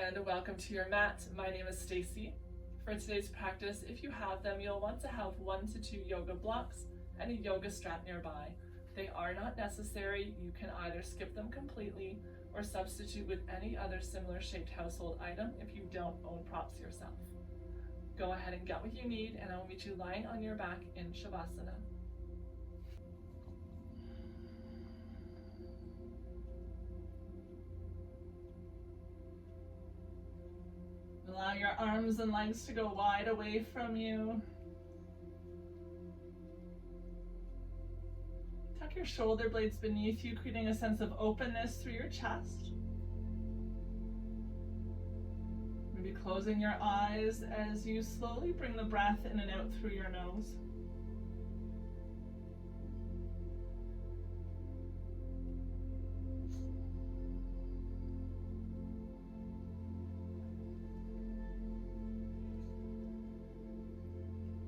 and welcome to your mat. My name is Stacey. For today's practice, if you have them, you'll want to have 1 to 2 yoga blocks and a yoga strap nearby. They are not necessary. You can either skip them completely or substitute with any other similar shaped household item if you don't own props yourself. Go ahead and get what you need, and I will meet you lying on your back in Shavasana. Allow your arms and legs to go wide away from you. Tuck your shoulder blades beneath you, creating a sense of openness through your chest. Maybe closing your eyes as you slowly bring the breath in and out through your nose.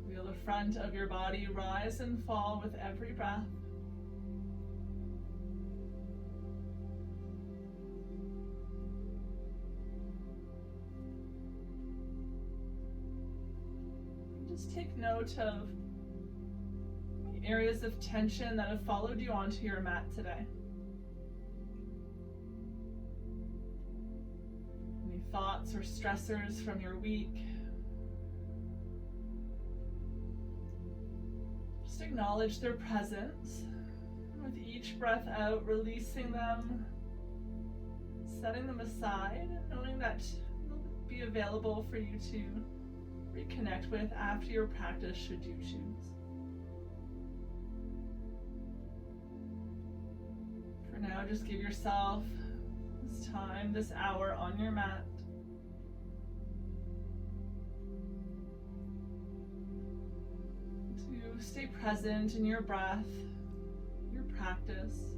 Feel the front of your body rise and fall with every breath. Just take note of the areas of tension that have followed you onto your mat today. Any thoughts or stressors from your week? Just acknowledge their presence. And with each breath out, releasing them, setting them aside, and knowing that they'll be available for you to reconnect with after your practice should you choose. For now, just give yourself this time, this hour on your mat to stay present in your breath, your practice,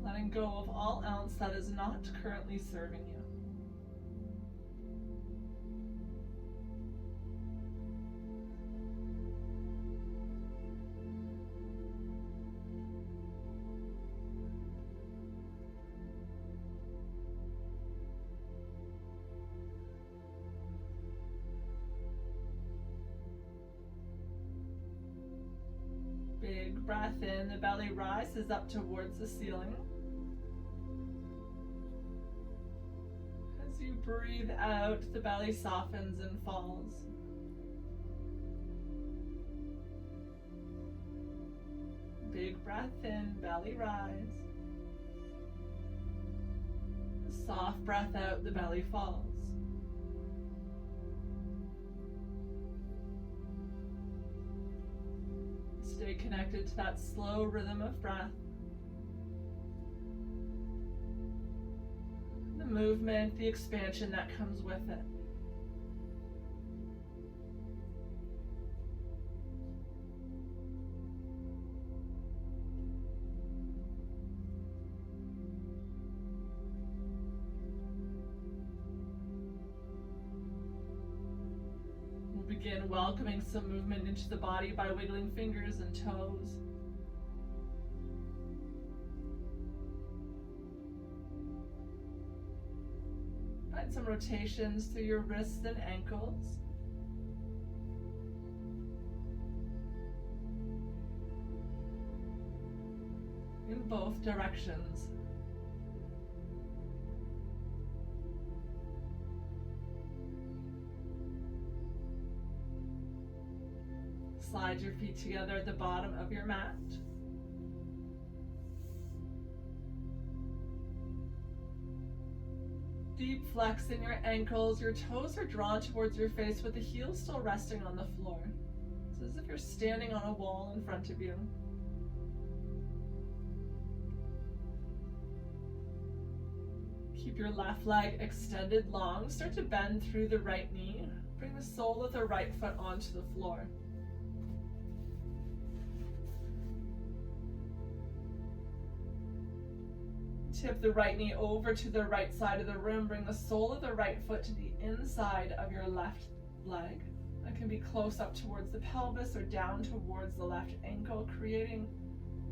letting go of all else that is not currently serving you. Big breath in, the belly rises up towards the ceiling. As you breathe out, the belly softens and falls. Big breath in, belly rise. Soft breath out, the belly falls. Stay connected to that slow rhythm of breath. The movement, the expansion that comes with it. Begin welcoming some movement into the body by wiggling fingers and toes. Find some rotations through your wrists and ankles. In both directions. Slide your feet together at the bottom of your mat. Deep flex in your ankles. Your toes are drawn towards your face with the heels still resting on the floor. It's as if you're standing on a wall in front of you. Keep your left leg extended long. Start to bend through the right knee. Bring the sole of the right foot onto the floor. Tip the right knee over to the right side of the room. Bring the sole of the right foot to the inside of your left leg. That can be close up towards the pelvis or down towards the left ankle, creating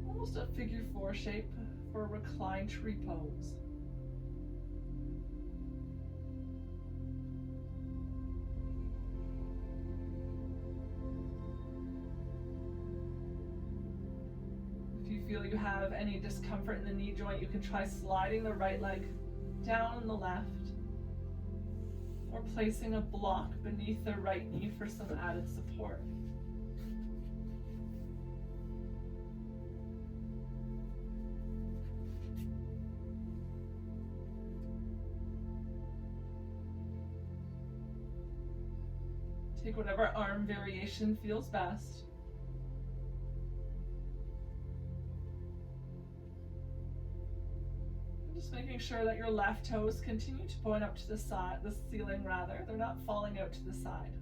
almost a figure 4 shape for a reclined tree pose. feel you have any discomfort in the knee joint, you can try sliding the right leg down on the left, or placing a block beneath the right knee for some added support. Take whatever arm variation feels best. Just making sure that your left toes continue to point up to the side, the ceiling rather. They're not falling out to the side.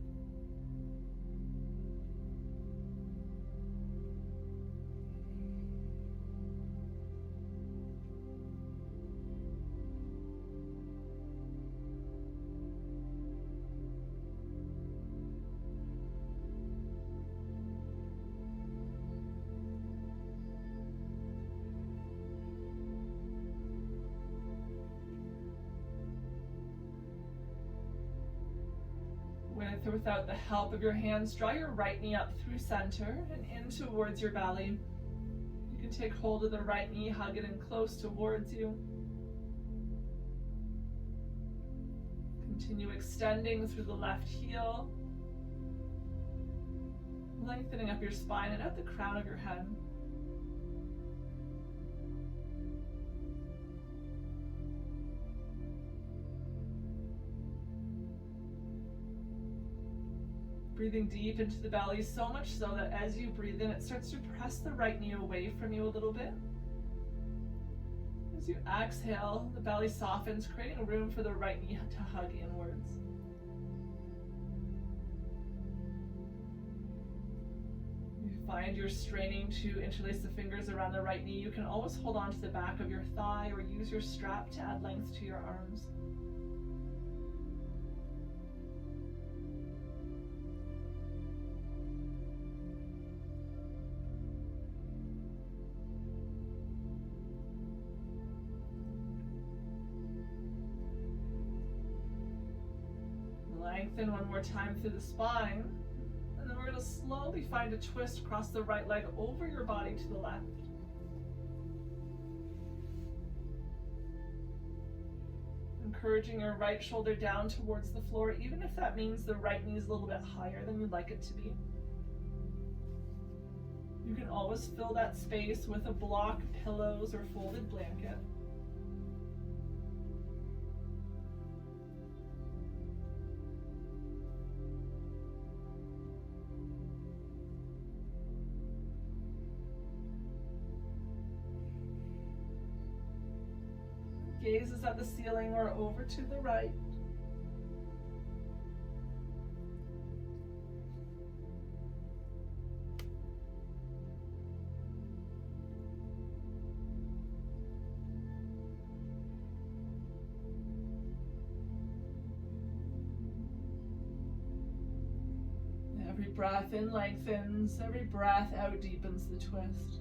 With or without the help of your hands, draw your right knee up through center and in towards your belly. You can take hold of the right knee, hug it in close towards you. Continue extending through the left heel, lengthening up your spine and out the crown of your head. Breathing deep into the belly, so much so that as you breathe in, it starts to press the right knee away from you a little bit. As you exhale, the belly softens, creating room for the right knee to hug inwards. You find you're straining to interlace the fingers around the right knee. You can always hold on to the back of your thigh or use your strap to add length to your arms. Lengthen one more time through the spine, and then we're going to slowly find a twist across the right leg over your body to the left. Encouraging your right shoulder down towards the floor, even if that means the right knee is a little bit higher than you'd like it to be. You can always fill that space with a block, pillows, or folded blanket. Gaze is at the ceiling or over to the right. Every breath in lengthens, every breath out deepens the twist.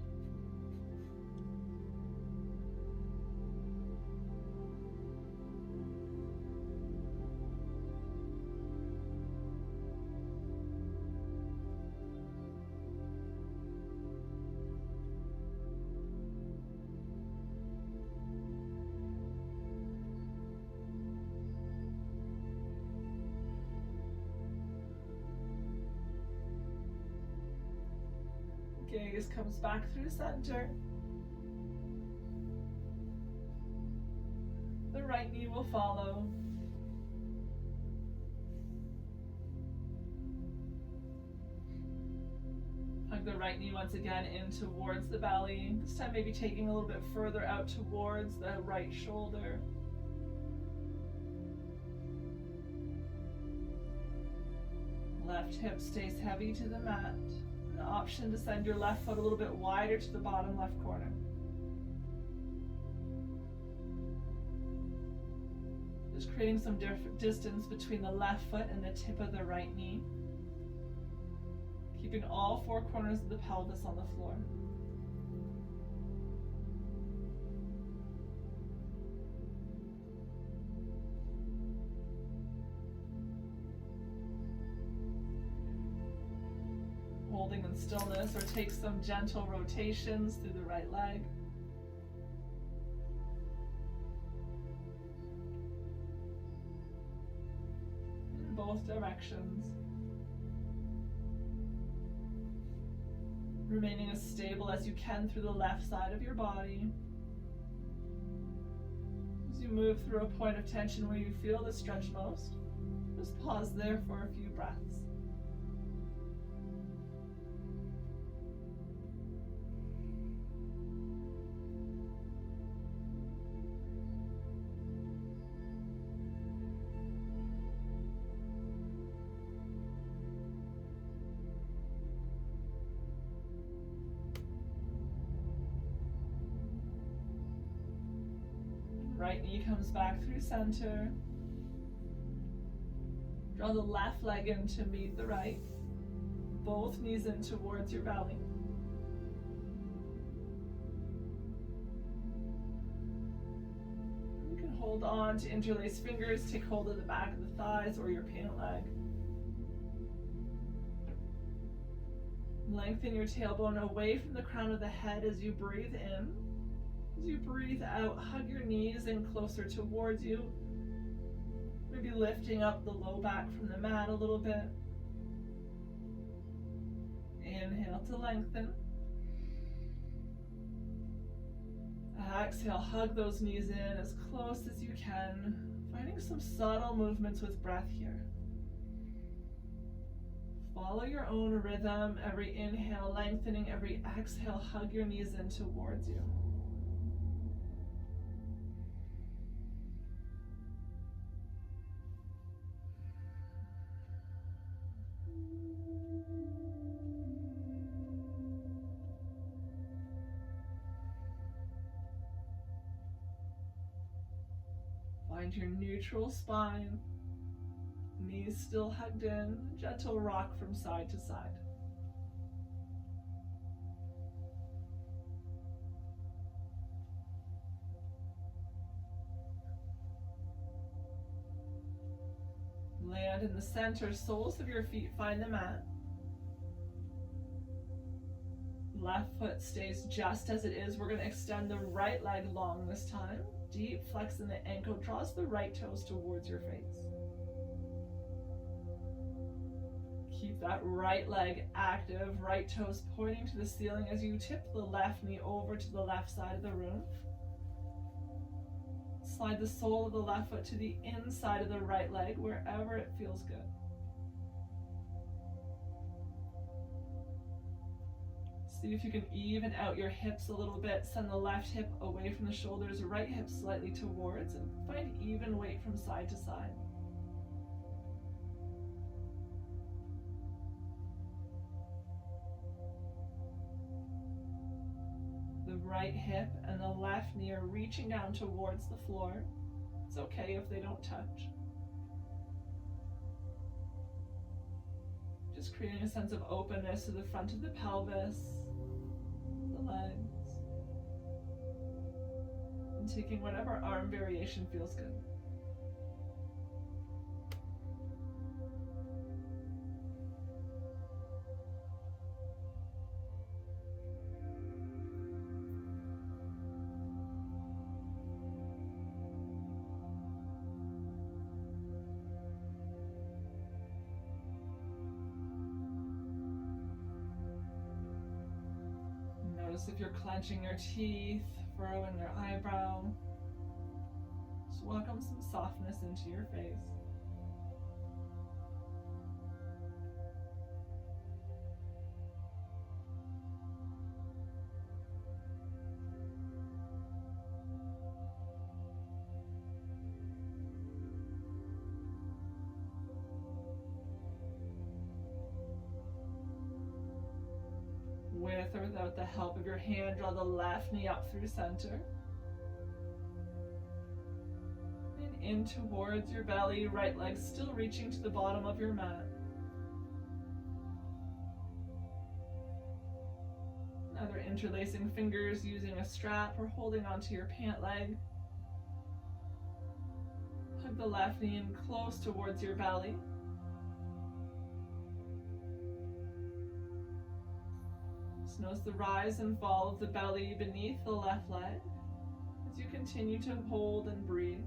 Gaze comes back through center. The right knee will follow. Hug the right knee once again in towards the belly. This time maybe taking a little bit further out towards the right shoulder. Left hip stays heavy to the mat. An option to send your left foot a little bit wider to the bottom left corner. Just creating some distance between the left foot and the tip of the right knee. Keeping all four corners of the pelvis on the floor. holding in stillness, or take some gentle rotations through the right leg. In both directions. Remaining as stable as you can through the left side of your body. As you move through a point of tension where you feel the stretch most, just pause there for a few breaths. Right knee comes back through center. Draw the left leg in to meet the right. Both knees in towards your belly. You can hold on to interlaced fingers, take hold of the back of the thighs or your pant leg. Lengthen your tailbone away from the crown of the head as you breathe in. As you breathe out, hug your knees in closer towards you. Maybe lifting up the low back from the mat a little bit. Inhale to lengthen. Exhale, hug those knees in as close as you can, finding some subtle movements with breath here. Follow your own rhythm. Every inhale, lengthening. Every exhale, hug your knees in towards you. Find your neutral spine, knees still hugged in, gentle rock from side to side. Land in the center, soles of your feet find the mat. Left foot stays just as it is. We're going to extend the right leg long this time. Deep flex in the ankle, draws the right toes towards your face. Keep that right leg active, right toes pointing to the ceiling as you tip the left knee over to the left side of the room. Slide the sole of the left foot to the inside of the right leg, wherever it feels good. See if you can even out your hips a little bit. Send the left hip away from the shoulders, right hip slightly towards, and find even weight from side to side. The right hip and the left knee are reaching down towards the floor. It's okay if they don't touch. Just creating a sense of openness to the front of the pelvis, the legs, and taking whatever arm variation feels good. Notice if you're clenching your teeth, furrowing your eyebrow. Just welcome some softness into your face. With or without the help of your hand, draw the left knee up through center. And in towards your belly, right leg still reaching to the bottom of your mat. Either interlacing fingers using a strap or holding onto your pant leg. Hug the left knee in close towards your belly. Just notice the rise and fall of the belly beneath the left leg as you continue to hold and breathe.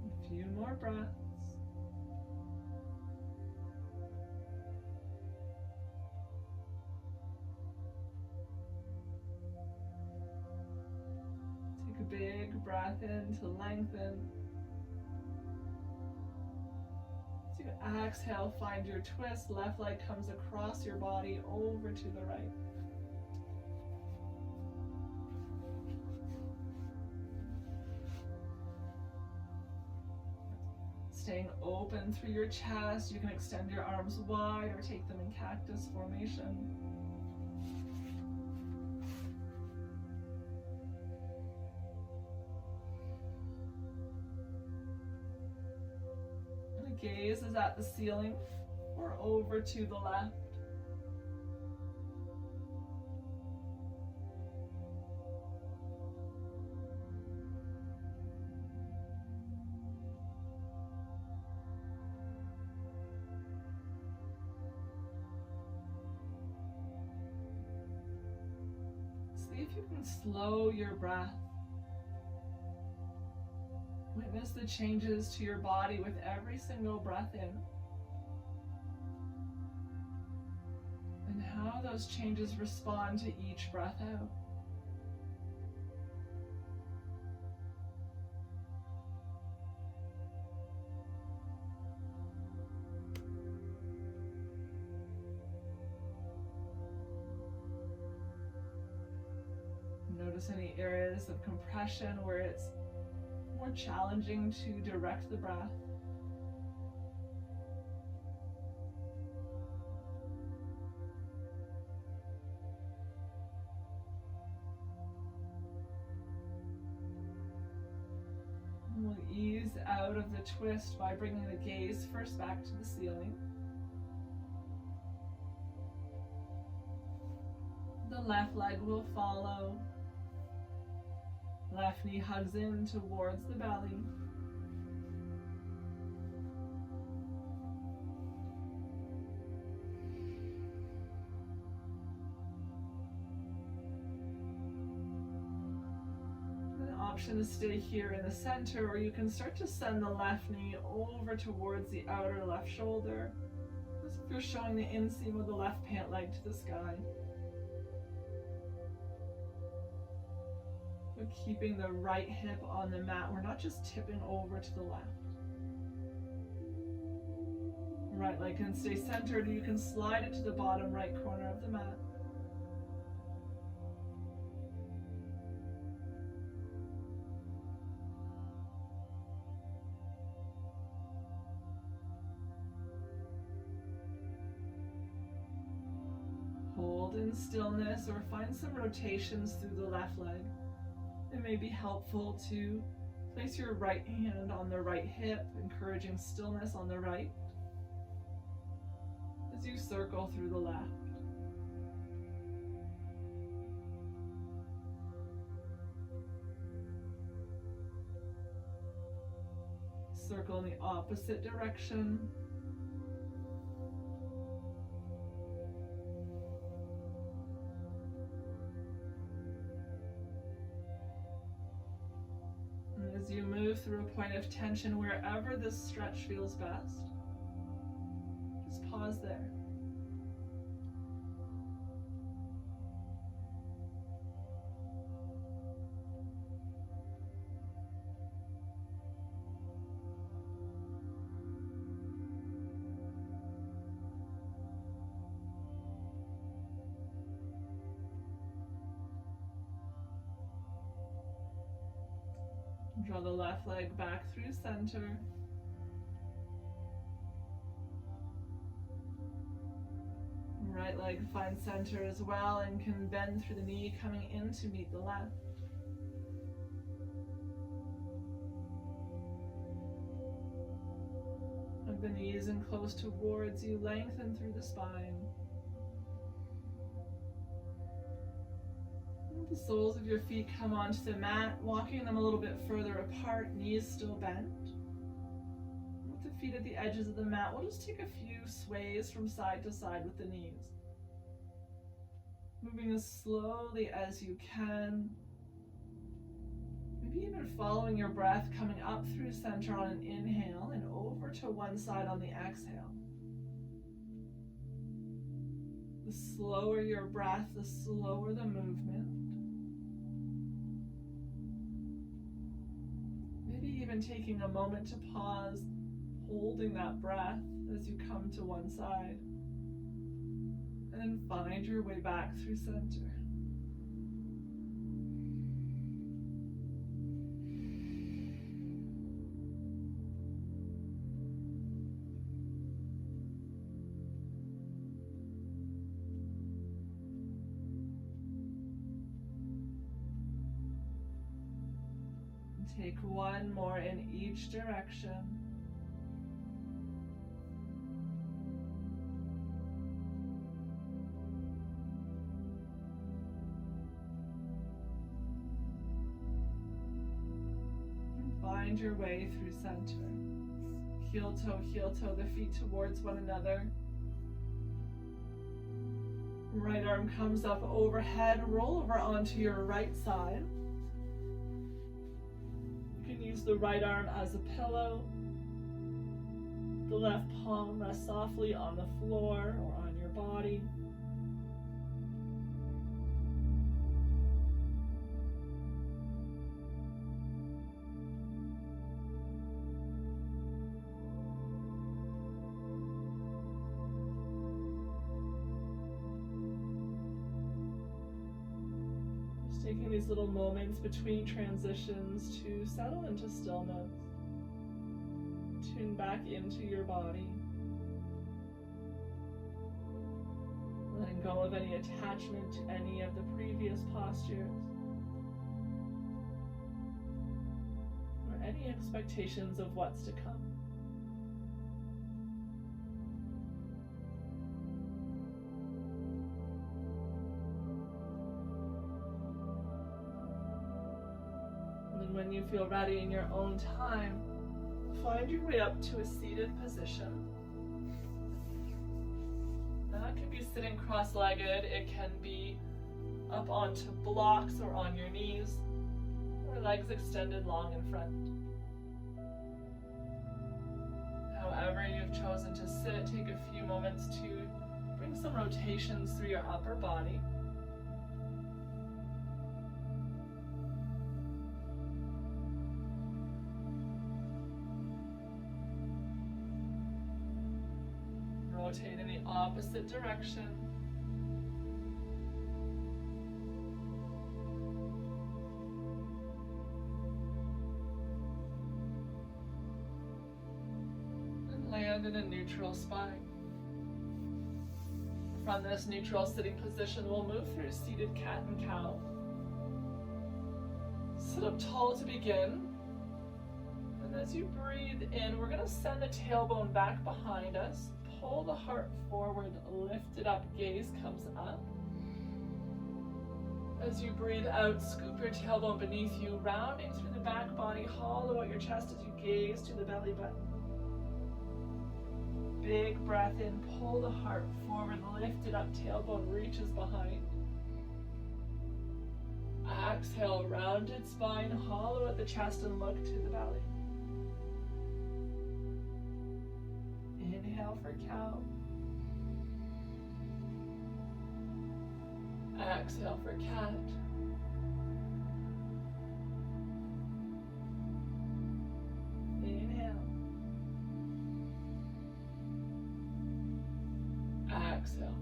A few more breaths. Take a big breath in to lengthen. As you exhale, find your twist. Left leg comes across your body over to the right. Staying open through your chest, you can extend your arms wide or take them in cactus formation. And the gaze is at the ceiling or over to the left. See if you can slow your breath. Witness the changes to your body with every single breath in. And how those changes respond to each breath out. Notice any areas of compression where it's more challenging to direct the breath. And we'll ease out of the twist by bringing the gaze first back to the ceiling. The left leg will follow. Left knee hugs in towards the belly. An option to stay here in the center, or you can start to send the left knee over towards the outer left shoulder, as if you're showing the inseam of the left pant leg to the sky. We're keeping the right hip on the mat. We're not just tipping over to the left. Right leg can stay centered. You can slide it to the bottom right corner of the mat. Hold in stillness or find some rotations through the left leg. It may be helpful to place your right hand on the right hip, encouraging stillness on the right as you circle through the left. Circle in the opposite direction. As you move through a point of tension, wherever this stretch feels best, just pause there. Draw the left leg back through center. right leg finds center as well and can bend through the knee, coming in to meet the left. Hug the knees in close towards you, lengthen through the spine. Let the soles of your feet come onto the mat, walking them a little bit further apart, knees still bent. With the feet at the edges of the mat, we'll just take a few sways from side to side with the knees. Moving as slowly as you can. Maybe even following your breath, coming up through center on an inhale and over to one side on the exhale. The slower your breath, the slower the movement. Maybe even taking a moment to pause, holding that breath as you come to one side. And then find your way back through center. Take one more in each direction. And find your way through center. Heel toe, the feet towards one another. Right arm comes up overhead, roll over onto your right side. Use the right arm as a pillow. The left palm rests softly on the floor or on your body. Taking these little moments between transitions to settle into stillness. Tune back into your body. Letting go of any attachment to any of the previous postures. Or any expectations of what's to come. When you feel ready in your own time, find your way up to a seated position. That can be sitting cross-legged, it can be up onto blocks or on your knees, or legs extended long in front. However you've chosen to sit, take a few moments to bring some rotations through your upper body. Rotate in the opposite direction. And land in a neutral spine. From this neutral sitting position, we'll move through seated cat and cow. Sit up tall to begin. And as you breathe in, we're going to send the tailbone back behind us. Pull the heart forward, lift it up, gaze comes up. As you breathe out, scoop your tailbone beneath you, rounding through the back body, hollow out your chest as you gaze to the belly button. Big breath in, pull the heart forward, lift it up, tailbone reaches behind. Exhale, rounded spine, hollow out the chest and look to the belly. Inhale for cow. Exhale for cat. Inhale. Exhale.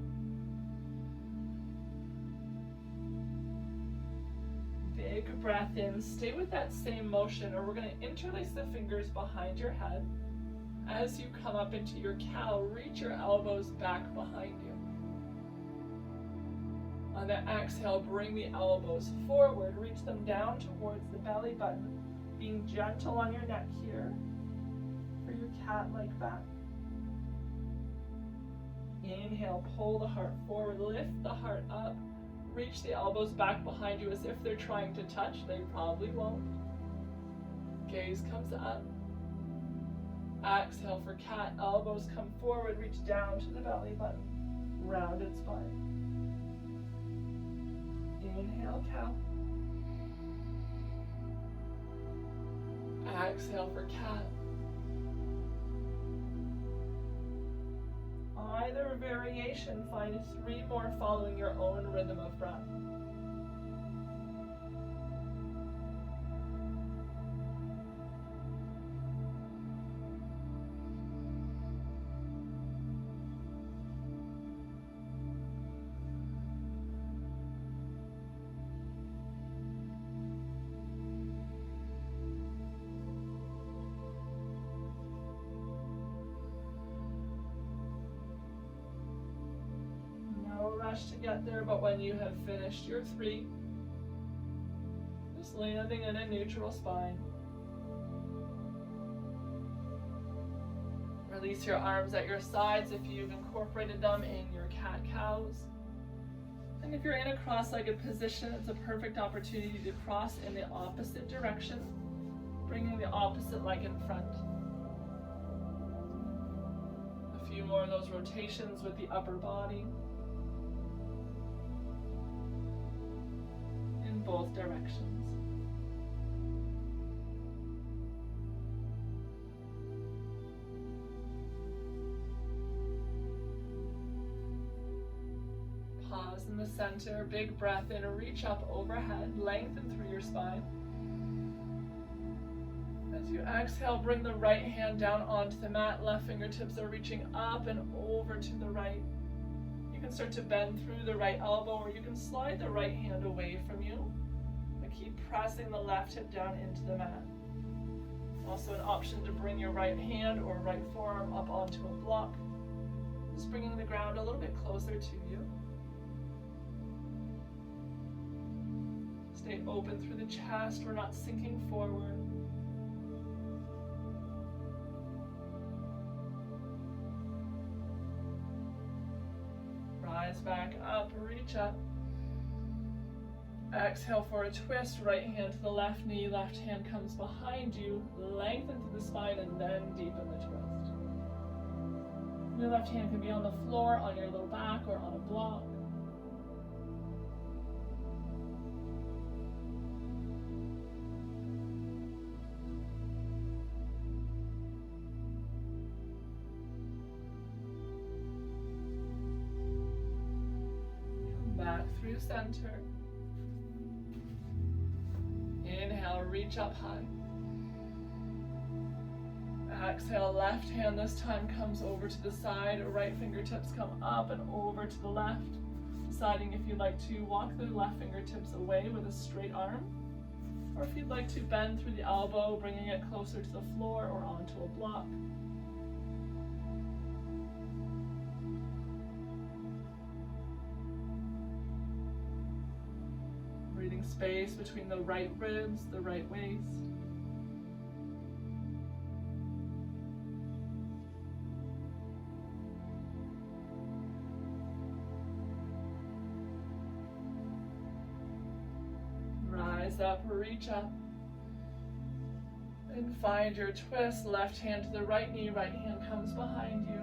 Big breath in. Stay with that same motion, or we're going to interlace the fingers behind your head. As you come up into your cow, reach your elbows back behind you. On the exhale, bring the elbows forward, reach them down towards the belly button, being gentle on your neck here for your cat-like back. Inhale, pull the heart forward, lift the heart up, reach the elbows back behind you as if they're trying to touch. They probably won't. Gaze comes up. Exhale for cat, elbows come forward, reach down to the belly button, rounded spine. Inhale, cow. Exhale for cat. Either variation, find 3 more following your own rhythm of breath. To get there, but when you have finished your 3, just landing in a neutral spine. Release your arms at your sides if you've incorporated them in your cat-cows. And if you're in a cross-legged position, it's a perfect opportunity to cross in the opposite direction, bringing the opposite leg in front. A few more of those rotations with the upper body. Both directions. Pause in the center, big breath in, reach up overhead, lengthen through your spine. As you exhale, bring the right hand down onto the mat, left fingertips are reaching up and over to the right. You can start to bend through the right elbow, or you can slide the right hand away from you, but keep pressing the left hip down into the mat. Also an option to bring your right hand or right forearm up onto a block, just bringing the ground a little bit closer to you. Stay open through the chest, we're not sinking forward. Rise back up, reach up. Exhale for a twist, right hand to the left knee, left hand comes behind you, lengthen through the spine and then deepen the twist. Your left hand can be on the floor, on your low back, or on a block. Back through center. Inhale, reach up high. Exhale, left hand this time comes over to the side, right fingertips come up and over to the left. Deciding if you'd like to walk the left fingertips away with a straight arm, or if you'd like to bend through the elbow, bringing it closer to the floor or onto a block. Breathing space between the right ribs, the right waist. Rise up, reach up. And find your twist, left hand to the right knee, right hand comes behind you.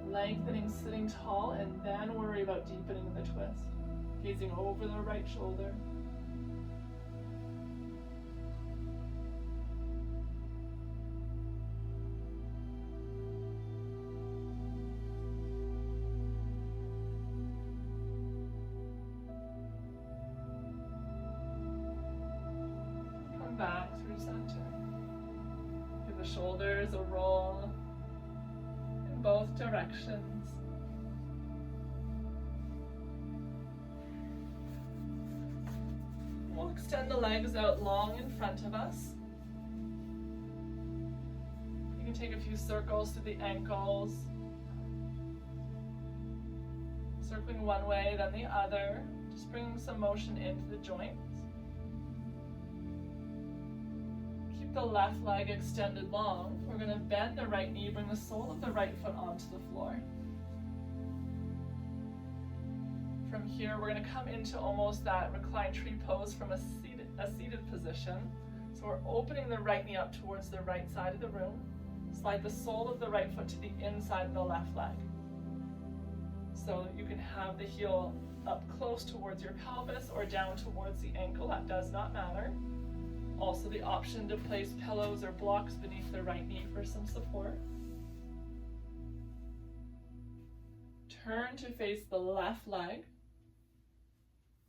Lengthening, sitting tall, and then worry about deepening the twist. Gazing over the right shoulder. Come back through center. Give the shoulders a roll both directions. We'll extend the legs out long in front of us. You can take a few circles through the ankles. Circling one way, then the other, just bringing some motion into the joints. Keep the left leg extended long. We're going to bend the right knee, bring the sole of the right foot onto the floor. From here, we're going to come into almost that reclined tree pose from a seated position. So we're opening the right knee up towards the right side of the room. Slide the sole of the right foot to the inside of the left leg. So that you can have the heel up close towards your pelvis or down towards the ankle, that does not matter. Also the option to place pillows or blocks beneath the right knee for some support. Turn to face the left leg.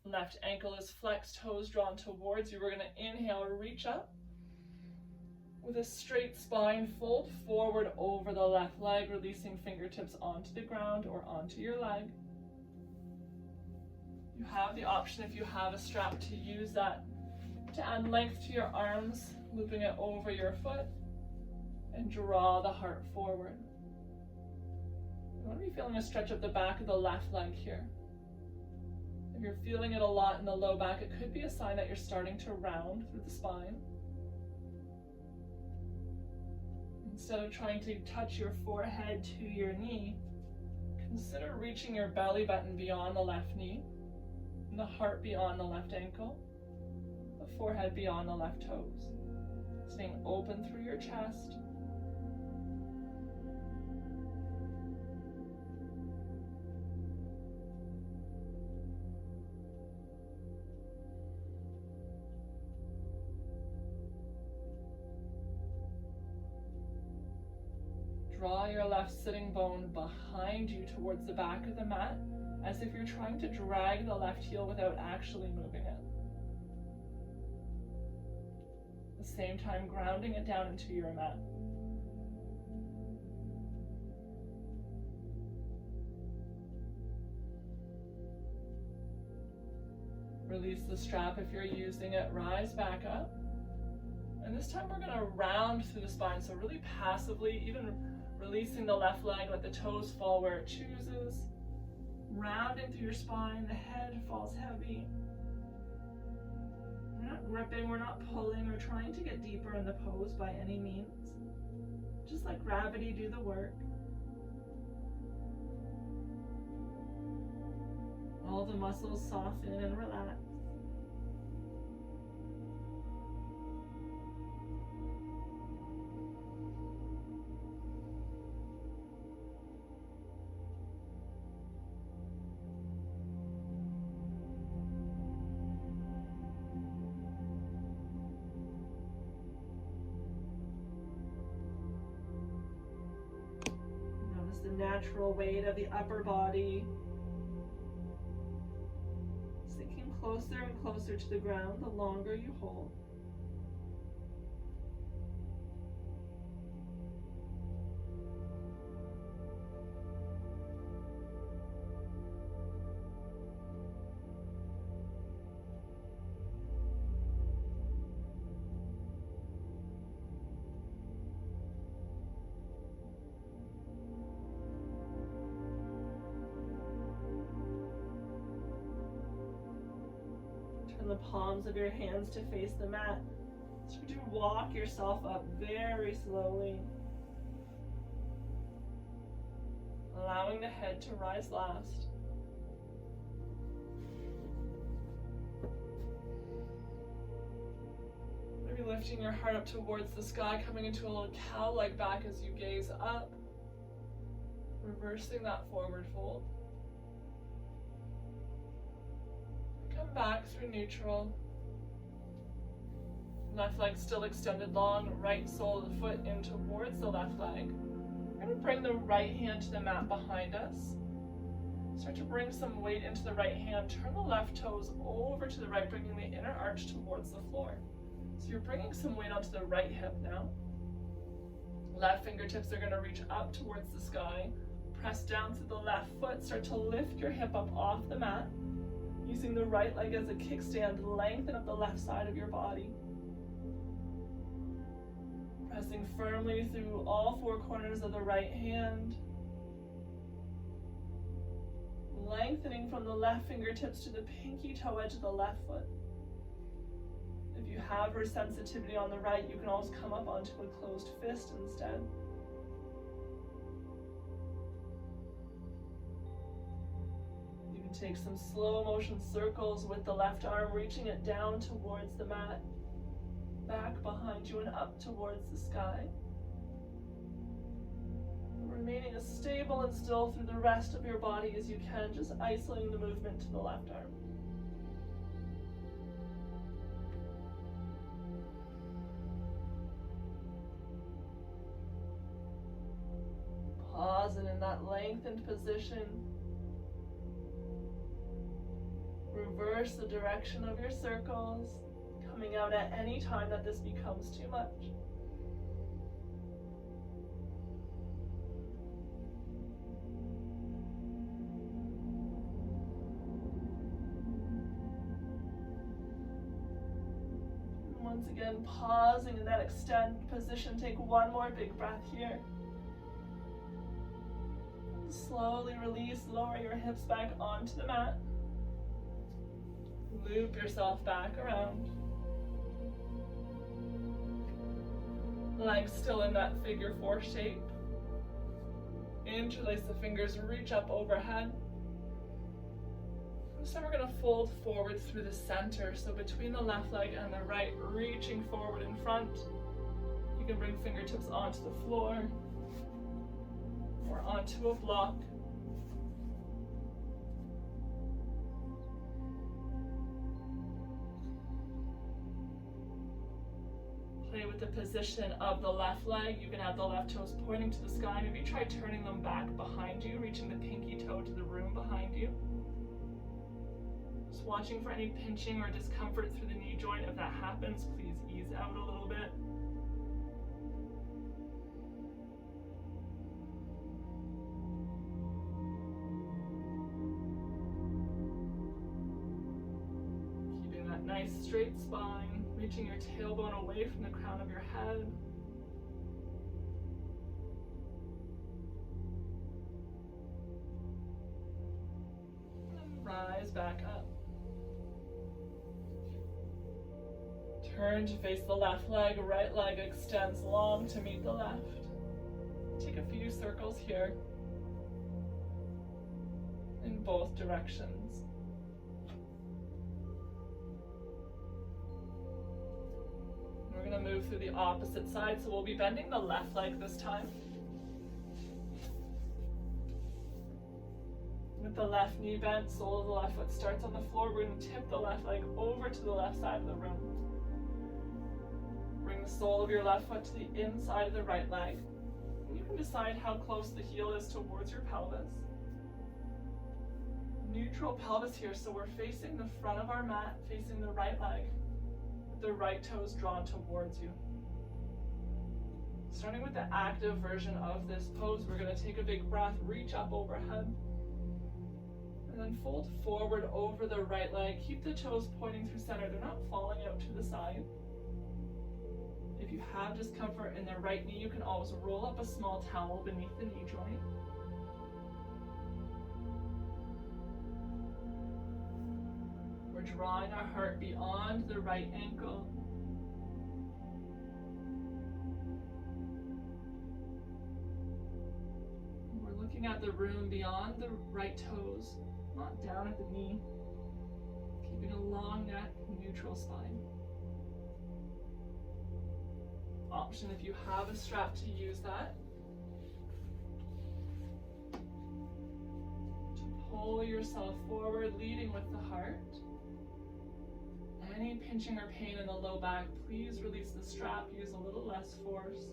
Left ankle is flexed, toes drawn towards you. We're going to inhale, reach up. With a straight spine, fold forward over the left leg, releasing fingertips onto the ground or onto your leg. You have the option, if you have a strap, to use that to add length to your arms, looping it over your foot, and draw the heart forward. You want to be feeling a stretch up the back of the left leg here. If you're feeling it a lot in the low back, it could be a sign that you're starting to round through the spine. Instead of trying to touch your forehead to your knee, consider reaching your belly button beyond the left knee, and the heart beyond the left ankle, the forehead beyond the left toes. Staying open through your chest. Draw your left sitting bone behind you towards the back of the mat, as if you're trying to drag the left heel without actually moving it. At the same time, grounding it down into your mat. Release the strap if you're using it, rise back up. And this time we're going to round through the spine, so really passively, even releasing the left leg, let the toes fall where it chooses. Rounding through your spine, the head falls heavy. We're not gripping, we're not pulling or trying to get deeper in the pose by any means. Just let gravity do the work. All the muscles soften and relax. Notice the natural weight of the upper body sinking closer and closer to the ground the longer you hold. Turn the palms of your hands to face the mat. So you walk yourself up very slowly, allowing the head to rise last. Maybe lifting your heart up towards the sky, coming into a little cow-like back as you gaze up, reversing that forward fold. Come back through neutral. Left leg still extended long, right sole of the foot in towards the left leg. We're going to bring the right hand to the mat behind us. Start to bring some weight into the right hand. Turn the left toes over to the right, bringing the inner arch towards the floor. So you're bringing some weight onto the right hip now. Left fingertips are going to reach up towards the sky. Press down through the left foot. Start to lift your hip up off the mat. Using the right leg as a kickstand, lengthen up the left side of your body. Pressing firmly through all four corners of the right hand. Lengthening from the left fingertips to the pinky toe edge of the left foot. If you have her sensitivity on the right, you can always come up onto a closed fist instead. You can take some slow motion circles with the left arm, reaching it down towards the mat, back behind you and up towards the sky. Remaining as stable and still through the rest of your body as you can, just isolating the movement to the left arm. Pause and in that lengthened position, reverse the direction of your circles, coming out at any time that this becomes too much. Once again, pausing in that extend position, take one more big breath here. Slowly release, lower your hips back onto the mat. Loop yourself back around. Legs still in that figure 4 shape. Interlace the fingers, reach up overhead. This time we're going to fold forward through the center, so between the left leg and the right, reaching forward in front. You can bring fingertips onto the floor or onto a block. Play with the position of the left leg. You can have the left toes pointing to the sky. Maybe try turning them back behind you, reaching the pinky toe to the room behind you. Just watching for any pinching or discomfort through the knee joint. If that happens, please ease out a little bit. Keeping that nice straight spine, reaching your tailbone away from the crown of your head. And rise back up. Turn to face the left leg, right leg extends long to meet the left. Take a few circles here in both directions. We're going to move through the opposite side, so we'll be bending the left leg this time. With the left knee bent, sole of the left foot starts on the floor. We're going to tip the left leg over to the left side of the room. Bring the sole of your left foot to the inside of the right leg. And you can decide how close the heel is towards your pelvis. Neutral pelvis here, so we're facing the front of our mat, facing the right leg, with the right toes drawn towards you. Starting with the active version of this pose, we're going to take a big breath, reach up overhead, and then fold forward over the right leg. Keep the toes pointing through center. They're not falling out to the side. If you have discomfort in the right knee, you can always roll up a small towel beneath the knee joint. We're drawing our heart beyond the right ankle. We're looking at the room beyond the right toes, not down at the knee. Keeping a long neck, neutral spine. Option if you have a strap to use that. To pull yourself forward, leading with the heart. Any pinching or pain in the low back, please release the strap, use a little less force.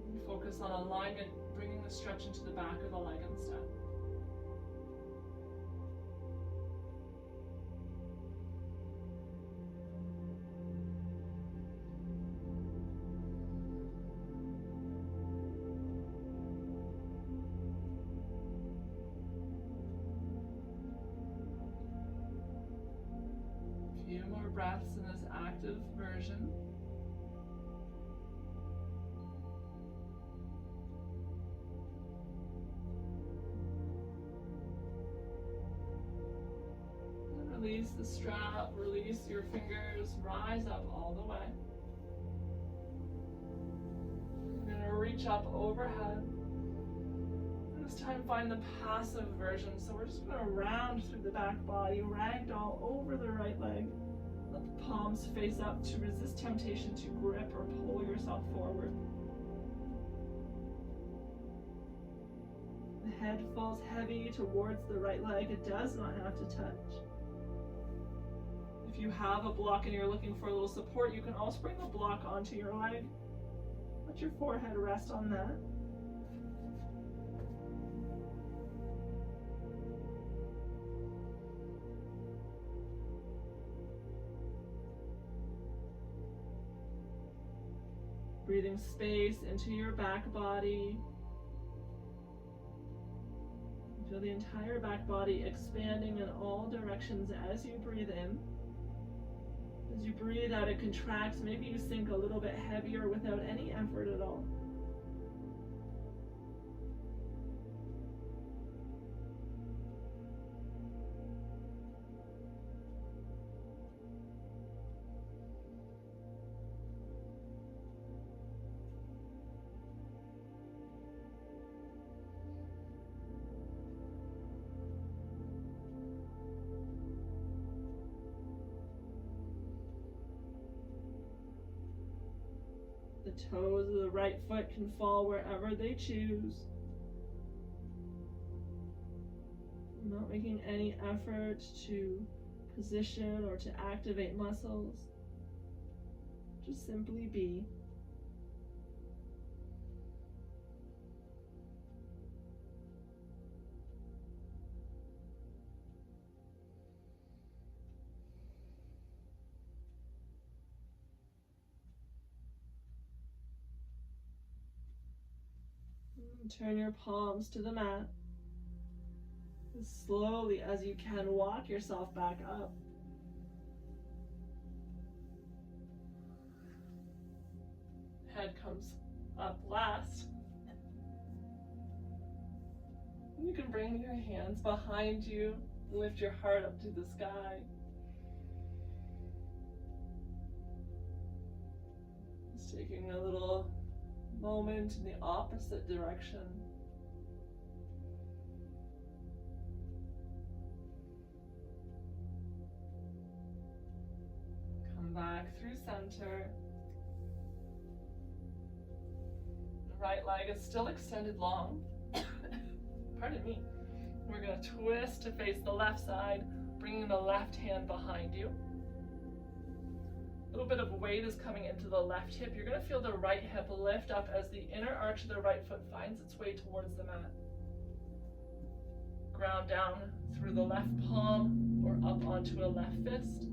And focus on alignment, bringing the stretch into the back of the leg instead. Few more breaths in this active version. Release the strap, release your fingers, rise up all the way. You're going to reach up overhead. And this time find the passive version. So we're just going to round through the back body, ragdoll over the right leg. Let the palms face up to resist temptation to grip or pull yourself forward. The head falls heavy towards the right leg. It does not have to touch. If you have a block and you're looking for a little support, you can also bring the block onto your leg. Let your forehead rest on that. Breathing space into your back body. Feel the entire back body expanding in all directions as you breathe in. As you breathe out, it contracts. Maybe you sink a little bit heavier without any effort at all. The toes of the right foot can fall wherever they choose. I'm not making any effort to position or to activate muscles. Just simply be. Turn your palms to the mat. As slowly as you can, walk yourself back up. Head comes up last. You can bring your hands behind you, lift your heart up to the sky. Just taking a little moment in the opposite direction. Come back through center. The right leg is still extended long. Pardon me. We're going to twist to face the left side, bringing the left hand behind you. A little bit of weight is coming into the left hip. You're going to feel the right hip lift up as the inner arch of the right foot finds its way towards the mat. Ground down through the left palm or up onto a left fist.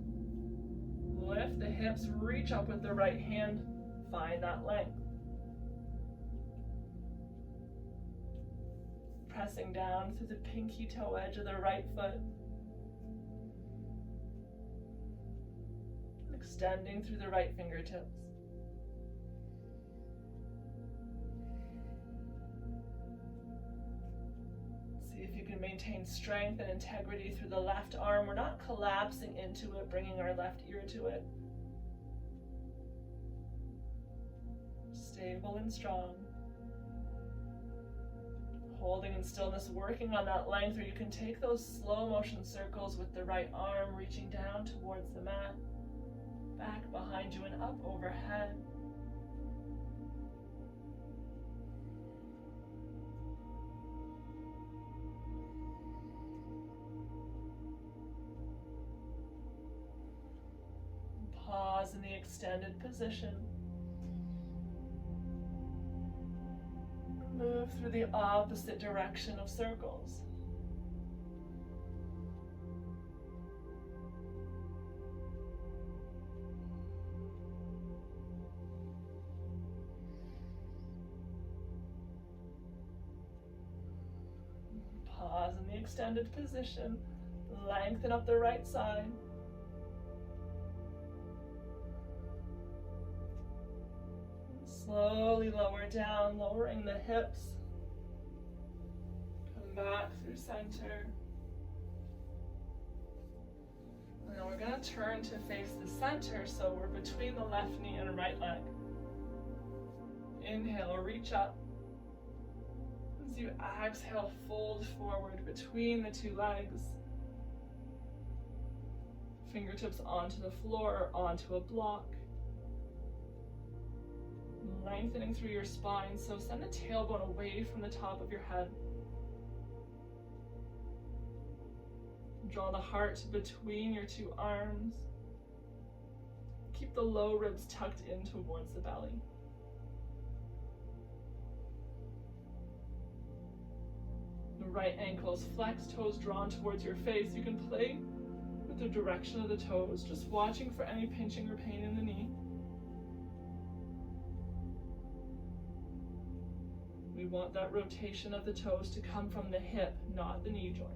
Lift the hips, reach up with the right hand, find that length. Pressing down through the pinky toe edge of the right foot. Extending through the right fingertips. See if you can maintain strength and integrity through the left arm. We're not collapsing into it, bringing our left ear to it. Stable and strong. Holding in stillness, working on that length, or you can take those slow motion circles with the right arm, reaching down towards the mat. Back behind you and up overhead. Pause in the extended position. Move through the opposite direction of circles. Pause in the extended position. Lengthen up the right side. Slowly lower down, lowering the hips. Come back through center. And then we're going to turn to face the center, so we're between the left knee and right leg. Inhale, reach up. As you exhale, fold forward between the two legs. Fingertips onto the floor or onto a block. Lengthening through your spine, so send the tailbone away from the top of your head. Draw the heart between your two arms. Keep the low ribs tucked in towards the belly. The right ankle is flexed, toes drawn towards your face. You can play with the direction of the toes, just watching for any pinching or pain in the knee. We want that rotation of the toes to come from the hip, not the knee joint.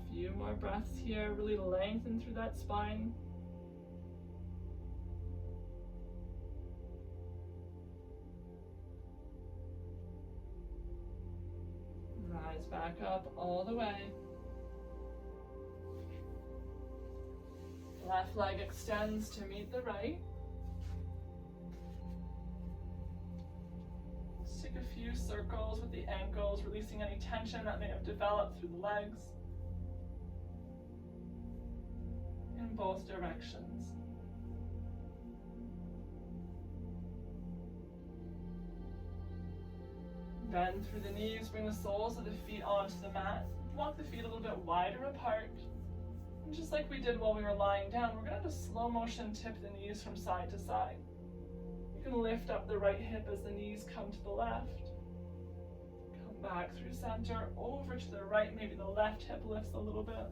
A few more breaths here, really lengthen through that spine. Rise back up all the way. Left leg extends to meet the right. Just take a few circles with the ankles, releasing any tension that may have developed through the legs in both directions. Bend through the knees, bring the soles of the feet onto the mat. Walk the feet a little bit wider apart. And just like we did while we were lying down, we're going to just slow motion tip the knees from side to side. You can lift up the right hip as the knees come to the left. Come back through center, over to the right. Maybe the left hip lifts a little bit.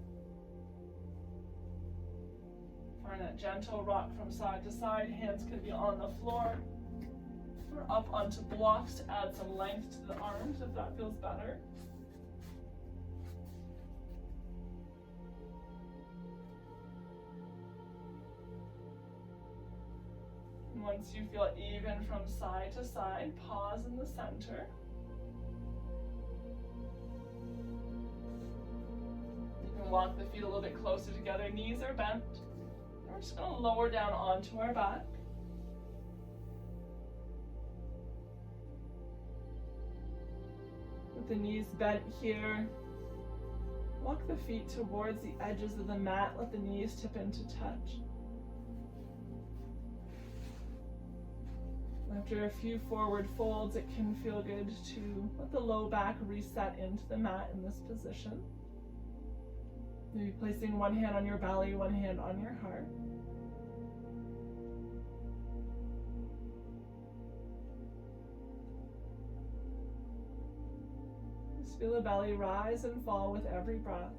Find that gentle rock from side to side. Hands can be on the floor. Or up onto blocks to add some length to the arms if that feels better. And once you feel even from side to side, pause in the center. You can walk the feet a little bit closer together, knees are bent. And we're just going to lower down onto our back. The knees bent here. Walk the feet towards the edges of the mat. Let the knees tip into touch. After a few forward folds, it can feel good to let the low back reset into the mat in this position. Maybe placing one hand on your belly, one hand on your heart. Feel the belly rise and fall with every breath.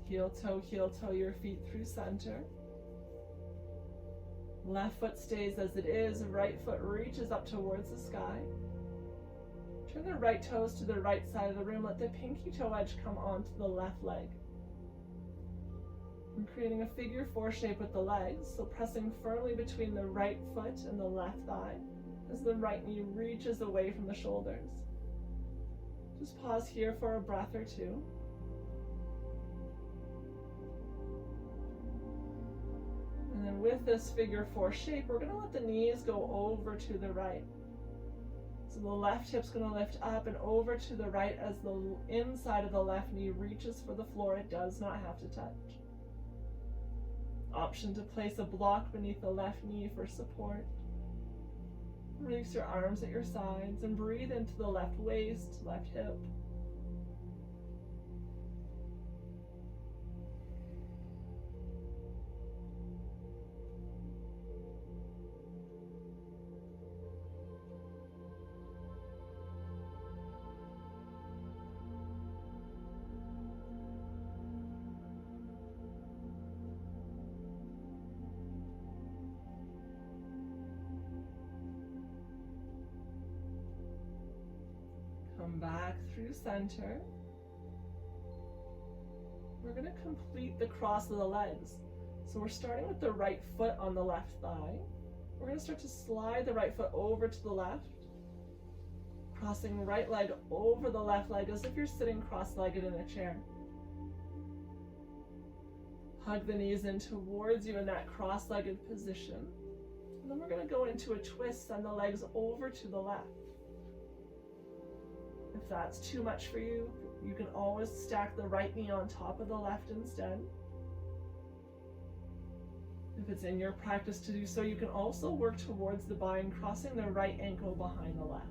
Heel toe your feet through center. Left foot stays as it is, right foot reaches up towards the sky. Turn the right toes to the right side of the room. Let the pinky toe edge come onto the left leg. I'm creating a figure 4 shape with the legs, so pressing firmly between the right foot and the left thigh as the right knee reaches away from the shoulders. Just pause here for a breath or two. And then with this figure 4 shape, we're going to let the knees go over to the right. So the left hip's going to lift up and over to the right as the inside of the left knee reaches for the floor. It does not have to touch. Option to place a block beneath the left knee for support. Release your arms at your sides and breathe into the left waist, left hip. Come back through center. We're going to complete the cross of the legs. So we're starting with the right foot on the left thigh. We're going to start to slide the right foot over to the left, crossing right leg over the left leg as if you're sitting cross-legged in a chair. Hug the knees in towards you in that cross-legged position. And then we're going to go into a twist, send the legs over to the left. If that's too much for you, you can always stack the right knee on top of the left instead. If it's in your practice to do so, you can also work towards the bind, crossing the right ankle behind the left.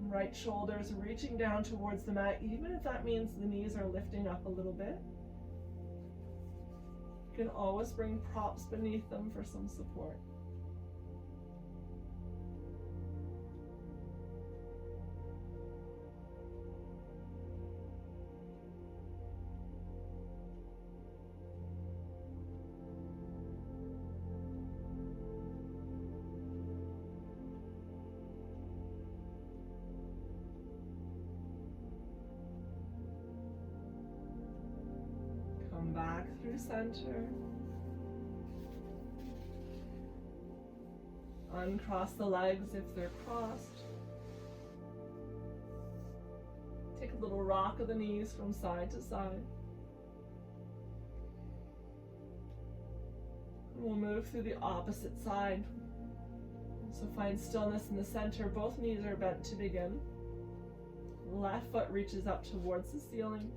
Right shoulders reaching down towards the mat, even if that means the knees are lifting up a little bit. You can always bring props beneath them for some support. Come back through center. Uncross the legs if they're crossed. Take a little rock of the knees from side to side. And we'll move through the opposite side. So find stillness in the center. Both knees are bent to begin. Left foot reaches up towards the ceiling.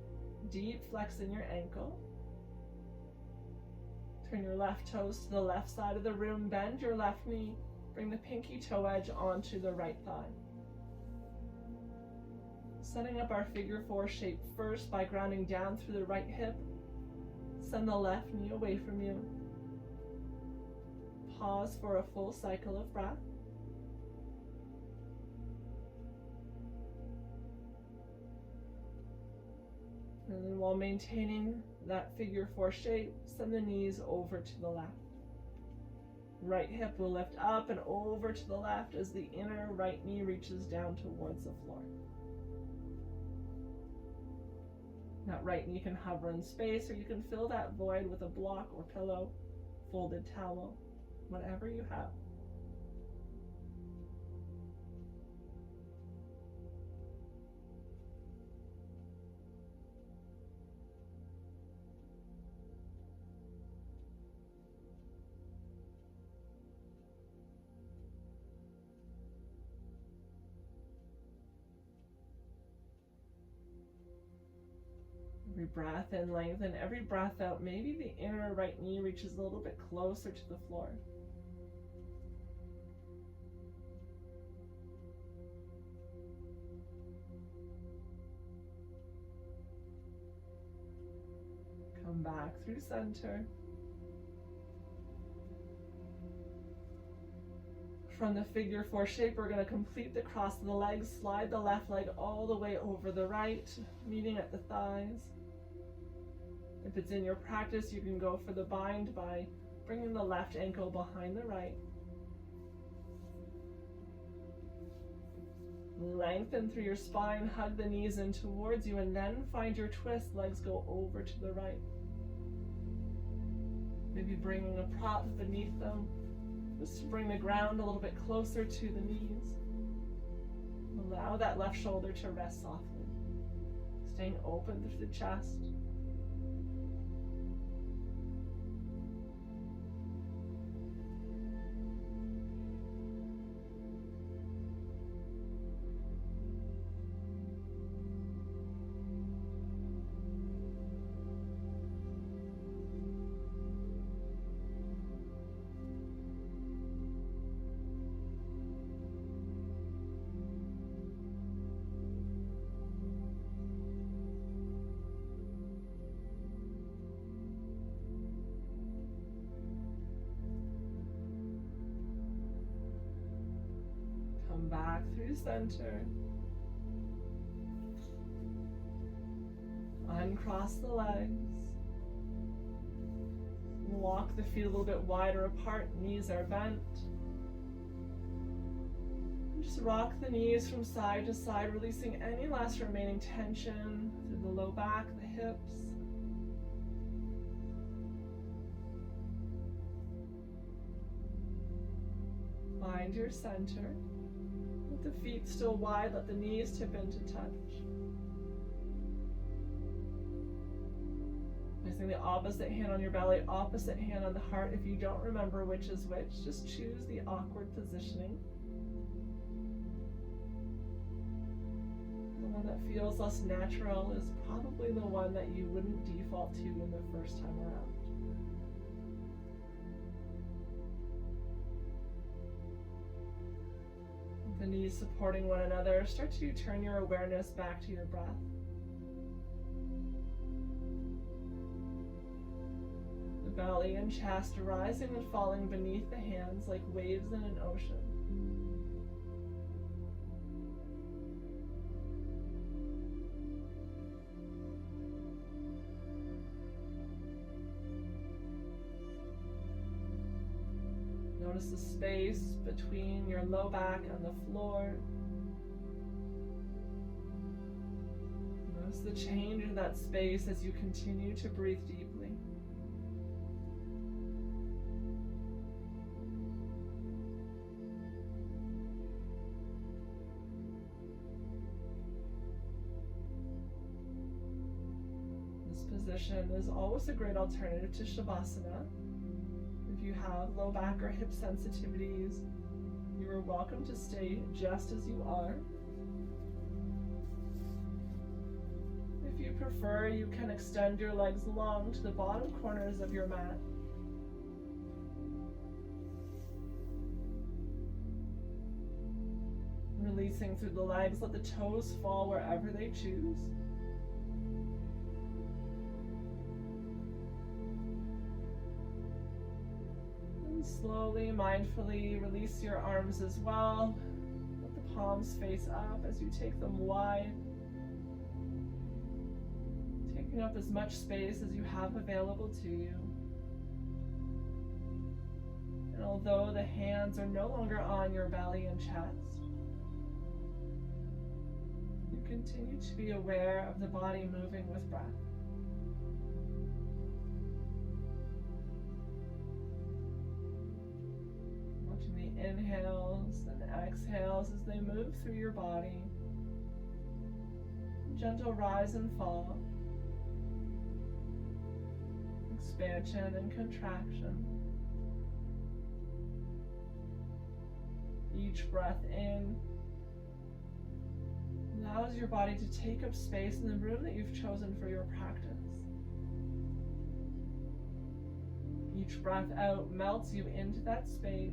Deep flex in your ankle. Turn your left toes to the left side of the room. Bend your left knee. Bring the pinky toe edge onto the right thigh. Setting up our figure four shape first by grounding down through the right hip. Send the left knee away from you. Pause for a full cycle of breath. And then while maintaining that figure four shape, send the knees over to the left. Right hip will lift up and over to the left as the inner right knee reaches down towards the floor. That right knee can hover in space, or you can fill that void with a block or pillow, folded towel, whatever you have. Every breath in, lengthen. Every breath out, maybe the inner right knee reaches a little bit closer to the floor. Come back through center. From the figure four shape, we're going to complete the cross of the legs. Slide the left leg all the way over the right, meeting at the thighs. If it's in your practice, you can go for the bind by bringing the left ankle behind the right. Lengthen through your spine, hug the knees in towards you, and then find your twist. Legs go over to the right. Maybe bringing a prop beneath them, just to bring the ground a little bit closer to the knees. Allow that left shoulder to rest softly, staying open through the chest. Back through center. Uncross the legs. Walk the feet a little bit wider apart, knees are bent. Just rock the knees from side to side, releasing any last remaining tension through the low back, the hips. Find your center. Let the feet still wide, let the knees tip into touch. Placing the opposite hand on your belly, opposite hand on the heart. If you don't remember which is which, just choose the awkward positioning. The one that feels less natural is probably the one that you wouldn't default to in the first time around. The knees supporting one another, start to turn your awareness back to your breath. The belly and chest rising and falling beneath the hands like waves in an ocean. Notice the space between your low back and the floor. Notice the change in that space as you continue to breathe deeply. This position is always a great alternative to Shavasana. If you have low back or hip sensitivities, you are welcome to stay just as you are. If you prefer, you can extend your legs long to the bottom corners of your mat. Releasing through the legs, let the toes fall wherever they choose. Slowly, mindfully release your arms as well. Let the palms face up as you take them wide, taking up as much space as you have available to you. And although the hands are no longer on your belly and chest, you continue to be aware of the body moving with breath. Inhales and exhales as they move through your body. Gentle rise and fall. Expansion and contraction. Each breath in allows your body to take up space in the room that you've chosen for your practice. Each breath out melts you into that space,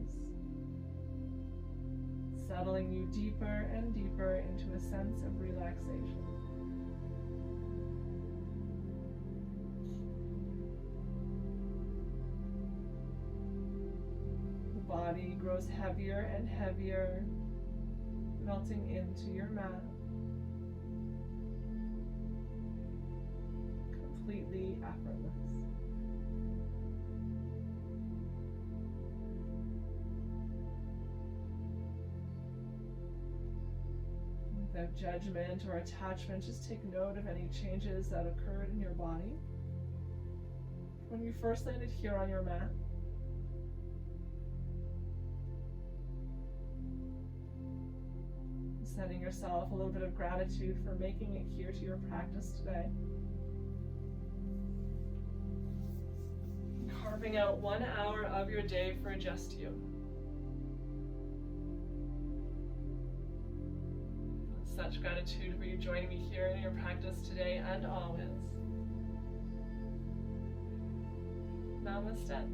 settling you deeper and deeper into a sense of relaxation. The body grows heavier and heavier, melting into your mat, completely effortless. Without judgment or attachment, just take note of any changes that occurred in your body when you first landed here on your mat. Sending yourself a little bit of gratitude for making it here to your practice today. Carving out 1 hour of your day for just you. Such gratitude for you joining me here in your practice today and always. Namaste.